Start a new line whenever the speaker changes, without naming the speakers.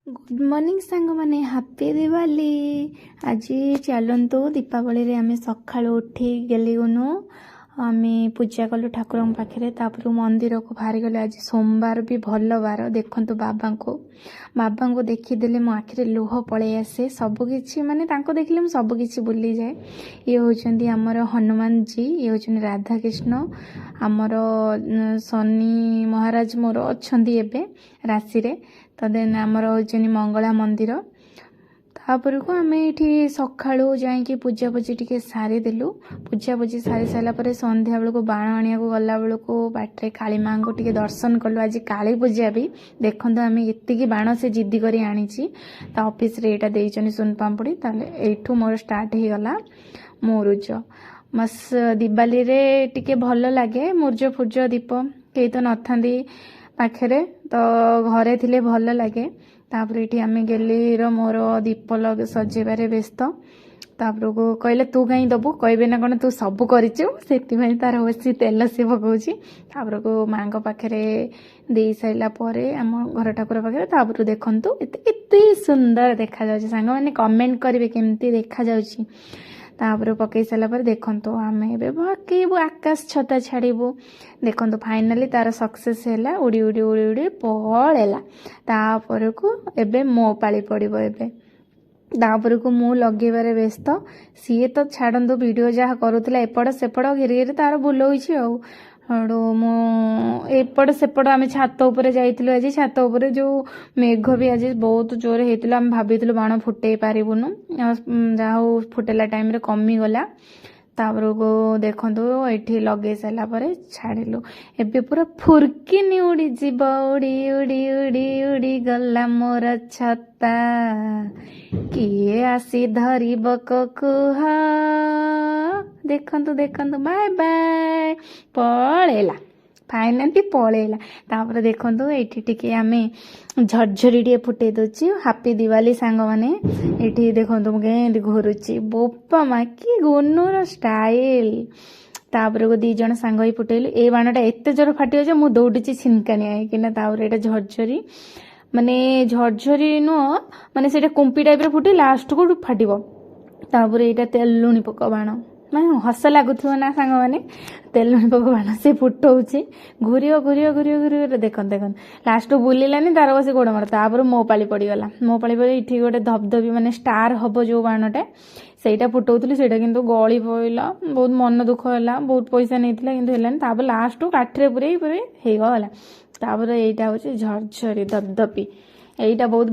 Good morning सांग माने happy Diwali. आज चलतु दीपावली रे आमे सकाळु उठी गेली गुनु आमे पूजा कलु ठाकुर पाखे तापर मंदिर को बाहरी गले। आज सोमवार भी भल बार देखु बाबा को देखीदे मो आखिरे लुह पलि आसे सबकि माने देखिले सबकि बुली जाए। ये होचंदी आमर हनुमान जी, ये होचंदी राधा कृष्ण, आमर शनि महाराज मोर अच्छी एबे राशि रे। तो देन आमर होचंदी मंगला मंदिर। तापर को आम ये सकाळु जाकि पूजा पूजी टी सारी देलु। पूजा पूजी सारी सारापर संध्या बेलू बाण आनिया गला बेलू बाटे काली माँ को टी दर्शन कलु। आज काली पूजा भी देखो आम ये बाण से जिद्दी कर आनी ऑफिस रे एटा देइचनी सुन पापड़ी। एठू मोर स्टार्ट हो गला मुरुज मस दिवाली रे टिके भल लगे। मुर्ज फुर्ज दीप कई तो नथांदी पाखे तो घरे थिले भल लगे। तापर ये आम गेली मोर दीप लग सजेबार व्यस्त। तापर को कहले तू कहीं दबु कहबे ना कौन तू सब करिचु से तार बसी तेल सी पकाउची। तापर को माँ पाखे दे सारा आम घर ठाकुर पाखे तापर देखु एते सुंदर देखा जाउची। सांग माने कमेंट करेंगे केमती देखा जाउची। तापर पकई सारापर देखु आम पकईबू आकाश छता छाड़बू। देखु फाइनाली तार सक्सेस है उड़ी उड़ी उड़ी उड़ी पड़ेला। तापर को एबे मो पाली पड़ो। एबे तापर को मु लगेबार व्यस्त। सी तो छाड़ू वीडियो जहाँ करूला एपट सेपट घेरी घेरी तार बुलाऊँगी आड़ू एपट सेपट आम छात उपर जाइलु। आज छात उपर जो मेघ भी आज बहुत जोर होता आम भाभी बाण फुटे पारूनु जहाँ फुटेला टाइम रे कमी गला। तापर को देखु ये लगे सारापर छाड़िलु एबे पूरा फुरकिनी उड़ी जीव उड़ी उड़ी उड़ी उड़ी गला मोर छता किए आसी धरिब ककुह। देखु देखु बाय बाय पळेला फाइनाली पळेला। तापर देखु ये आम झरझरी टे फुटे दूची हापी दिवाली सांग माने। ये देखो केंदी घुरुची बोपा माँ कि गुनुर स्टाइल। तापर को दी जन सांग ही फुटेलु। ए बाणटा एत जोर फाटी मु दौड़ी छिनकानिया कि तापर ये झरझरी माने झरझरी नुह माने से कुंपी टाइप फुटे लास्ट को फाट। तापर यहाँ तेलुणी पक बाण मैं हस लगुथ ना सांग मैंने तेलुणी पक बाण से फुटाऊँच घूर घूर घूर घूर देख देख लास्ट बुलानी तार बस गोड़ मार। तापर मो पाली पड़गला मो पाली पड़े ये गोटे धबधबी माने स्टार हम जो बाणटे सहीटा फुटाऊली से गली पड़ा बहुत मन दुख है बहुत पैसा नहीं कि लास्ट काठिरे पूरे पूरे हो गला। तापर यहाँ हूँ झरझरी धबधबी यहाँ बहुत